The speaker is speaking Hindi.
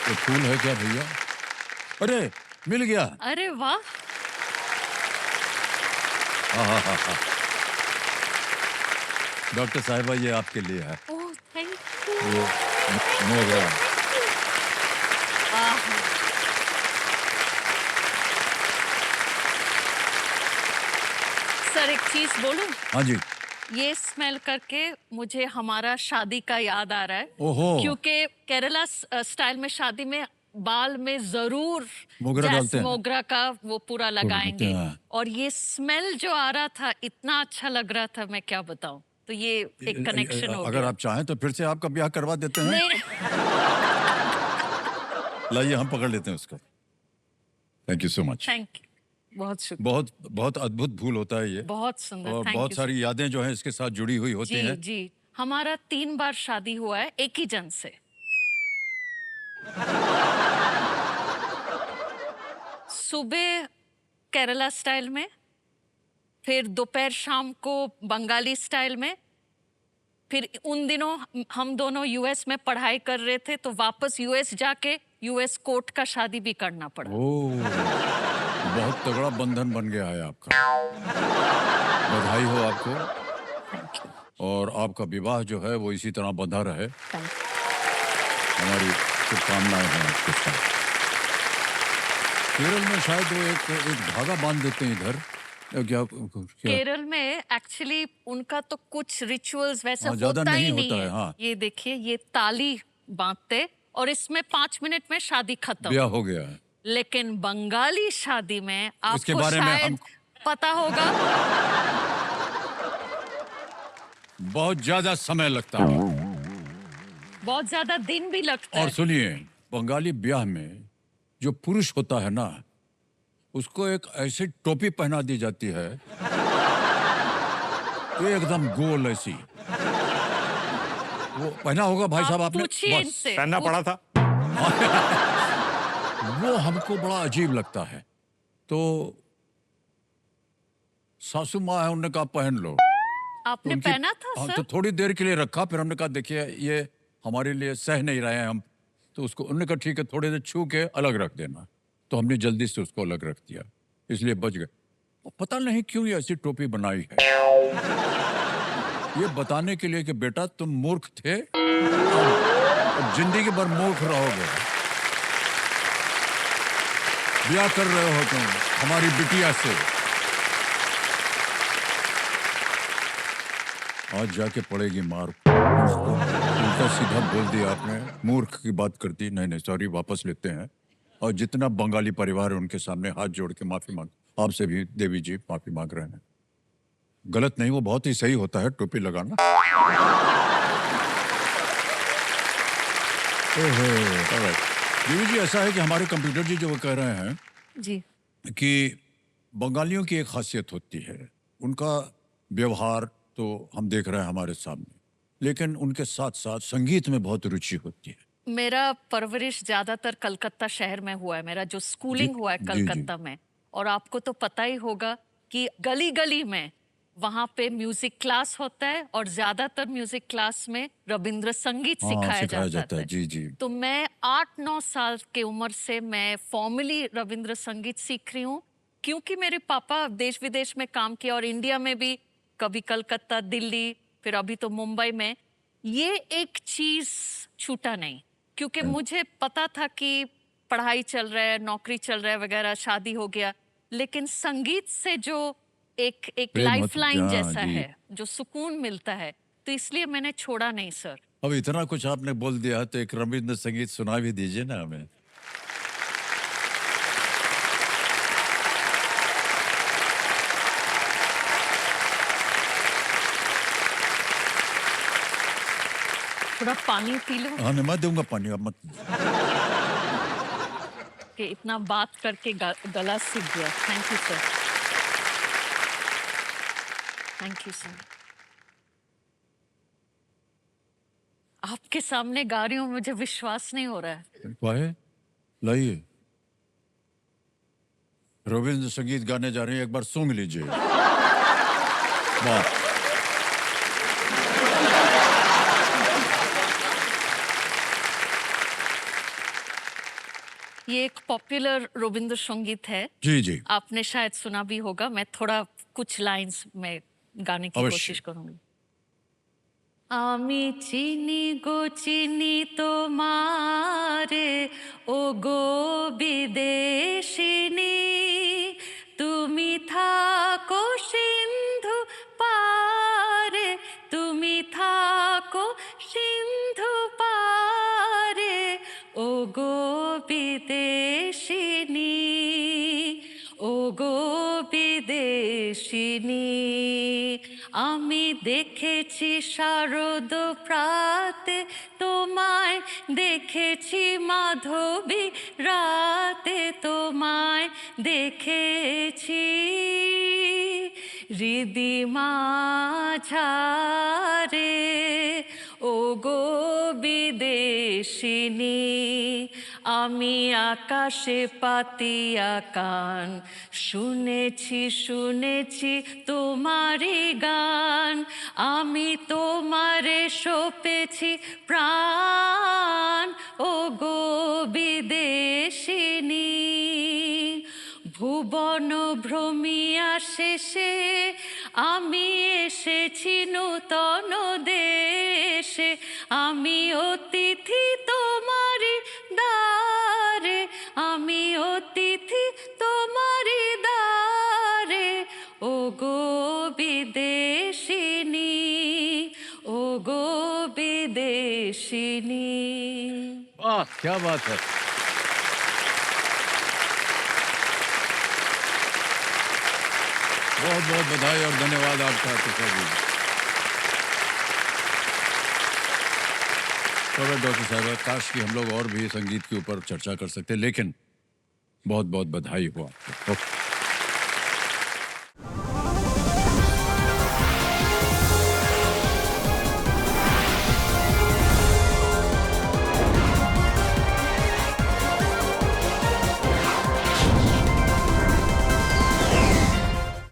ये फूल है क्या भैया? अरे मिल गया। अरे वाह। हाँ हाँ हाँ हाँ। डॉक्टर साहिबा ये आपके लिए है। Oh thank you. ये मोगरा। आह, सर एक चीज बोलूं, हाँ जी। ये स्मेल करके मुझे हमारा शादी का याद आ रहा है। ओहो। क्योंकि केरला स्टाइल में शादी में बाल में जरूर मोगरा डालते हैं। मोगरा का वो पूरा लगाएंगे। हैं। और ये स्मेल जो आ रहा था इतना अच्छा लग रहा था, मैं क्या बताऊं। तो ये एक कनेक्शन हो अगर गया। आप चाहें तो फिर से आपका ब्याह करवा देते हैं। नहीं, लाइए हम पकड़ लेते हैं उसको। Thank you so much. Thank you, बहुत शुक्रिया। बहुत बहुत अद्भुत फूल होता है ये। बहुत सुंदर, और थैंक बहुत यू। सारी यादें जो हैं इसके साथ जुड़ी हुई होती जी हैं। जी, हमारा 3 बार शादी हुआ है एक ही जन से। सुबह केरला स्टाइल में, फिर दोपहर शाम को बंगाली स्टाइल में, फिर उन दिनों हम दोनों यूएस में पढ़ाई कर रहे थे तो वापस यूएस जाके यूएस कोर्ट का शादी भी करना पड़ा। ओह, बहुत तगड़ा बंधन बन गया है आपका। बधाई हो आपको। Thank you. और आपका विवाह जो है वो इसी तरह बंधा रहे। Thank you. हमारी शुभकामनाएं हैं आपके साथ। केरल में शायद वो एक धागा बांध देते हैं इधर। क्या क्या? केरल में एक्चुअली उनका तो कुछ रिचुअल्स वैसे हाँ, ज्यादा होता नहीं ही होता नहीं है, है। हाँ। ये देखिए, ये ताली बांधते और इसमें 5 मिनट में शादी खत्म। ब्याह हो गया है। लेकिन बंगाली शादी में इसके आपको बारे में शायद पता होगा, बहुत ज्यादा समय लगता है। बहुत ज्यादा दिन भी लगता और है। सुनिए, बंगाली ब्याह में जो पुरुष होता है ना, उसको एक ऐसी टोपी पहना दी जाती है, ये एकदम गोल ऐसी। वो पहना होगा भाई साहब आप आपने? पूछिए बस इनसे। पहनना पड़ा था। वो हमको बड़ा अजीब लगता है। तो सासू माँ है, उन्होंने कहा पहन लो। आपने उनकी पहना था हाँ, सर? तो थोड़ी देर के लिए रखा, फिर हमने कहा देखिए ये हमारे लिए सह नहीं रहे हैं हम। तो उसको उन्होंने कहा ठीक है, थोड़ी देर छू के अलग रख देना। तो हमने जल्दी से उसको अलग रख दिया, इसलिए बच गए। और पता नहीं क्यों ये ऐसी टोपी बनाई है, ये बताने के लिए कि बेटा तुम मूर्ख थे, अब जिंदगी भर मूर्ख रहोगे। ब्याह कर रहे हो तुम हमारी बिटिया से। आज जाके पड़ेगी मार। उल्टा सीधा बोल दिया आपने, मूर्ख की बात करती। नहीं नहीं, सॉरी, वापस लेते हैं। और जितना बंगाली परिवार है उनके सामने हाथ जोड़ के माफी मांग। आपसे भी देवी जी माफी मांग रहे हैं। गलत नहीं, वो बहुत ही सही होता है टोपी लगाना। ओहो, alright। देवी जी, ऐसा है कि हमारे कंप्यूटर जी जो वो कह रहे हैं जी। कि बंगालियों की एक खासियत होती है, उनका व्यवहार तो हम देख रहे हैं हमारे सामने, लेकिन उनके साथ साथ संगीत में बहुत रुचि होती है। मेरा परवरिश ज्यादातर कलकत्ता शहर में हुआ है, मेरा जो स्कूलिंग हुआ है जी, जी। कलकत्ता में। और आपको तो पता ही होगा कि गली गली में वहां पे म्यूजिक क्लास होता है और ज्यादातर म्यूजिक क्लास में रविंद्र संगीत हाँ, सिखाया सिखाया जाता है। जी जी। तो मैं 8-9 साल की उम्र से मैं फॉर्मली रविंद्र संगीत सीख रही हूँ, क्योंकि मेरे पापा देश विदेश में काम किया और इंडिया में भी, कभी कलकत्ता, दिल्ली, फिर अभी तो मुंबई में। ये एक चीज छूटा नहीं, क्योंकि मुझे पता था कि पढ़ाई चल रहा है, नौकरी चल रहा है वगैरह, शादी हो गया, लेकिन संगीत से जो एक प्रेम लाइफ लाइन हाँ, जैसा जी। है, जो सुकून मिलता है, तो इसलिए मैंने छोड़ा नहीं सर। अब इतना कुछ आपने बोल दिया तो एक रविंद्र संगीत सुना भी दीजिए ना हमें। थोड़ा पानी पी लो। हाँ, मैं दूंगा पानी, अब मत। कि इतना बात करके गला सूख गया। Thank you sir, thank you sir. आपके सामने गा रही हूँ, मुझे विश्वास नहीं हो रहा है। वाहे, लाइए, रविंद्र संगीत गाने जा रहे हैं, एक बार सूंघ लीजिए। वाह। ये एक पॉपुलर रविंद्र संगीत है, जी जी आपने शायद सुना भी होगा। मैं थोड़ा कुछ लाइंस में गाने की अवश्य। कोशिश करूंगी। আমি চিনি গো চিনি তোমারে, ও গো বিদেশিনী, তুমি থাকো সিন্ধু পারে, তুমি থাকো সিন্ধু পারে, ও গো বিদেশিনী, ও গো বিদেশিনী। আমি দেখেছি শারদ প্রাতে তোমায়, দেখেছি মাধবী রাতে তোমায় দেখেছি, হৃদি মাঝারে, ও গো বিদেশিনী। আমি আকাশে পাতিয়া কান, শুনেছি শুনেছি তোমারই গান, আমি তোমারে সপেছি প্রাণ, ও গো বিদেশিনী। ভুবন ভ্রমিয়া শেষে আমি এসেছি নূতন দেশে, আমি অতিথি তোমারি দ্বারে, আমি অতিথি তোমারি দ্বারে, ও গো বিদেশিনী, ও গো বিদেশিনী। वाह क्या बात है। बहुत बहुत बधाई और धन्यवाद आपका तुषार जी। तो डॉक्टर साहब, काश कि हम लोग और भी संगीत के ऊपर चर्चा कर सकते, लेकिन बहुत बहुत बधाई हो आपको। ओके।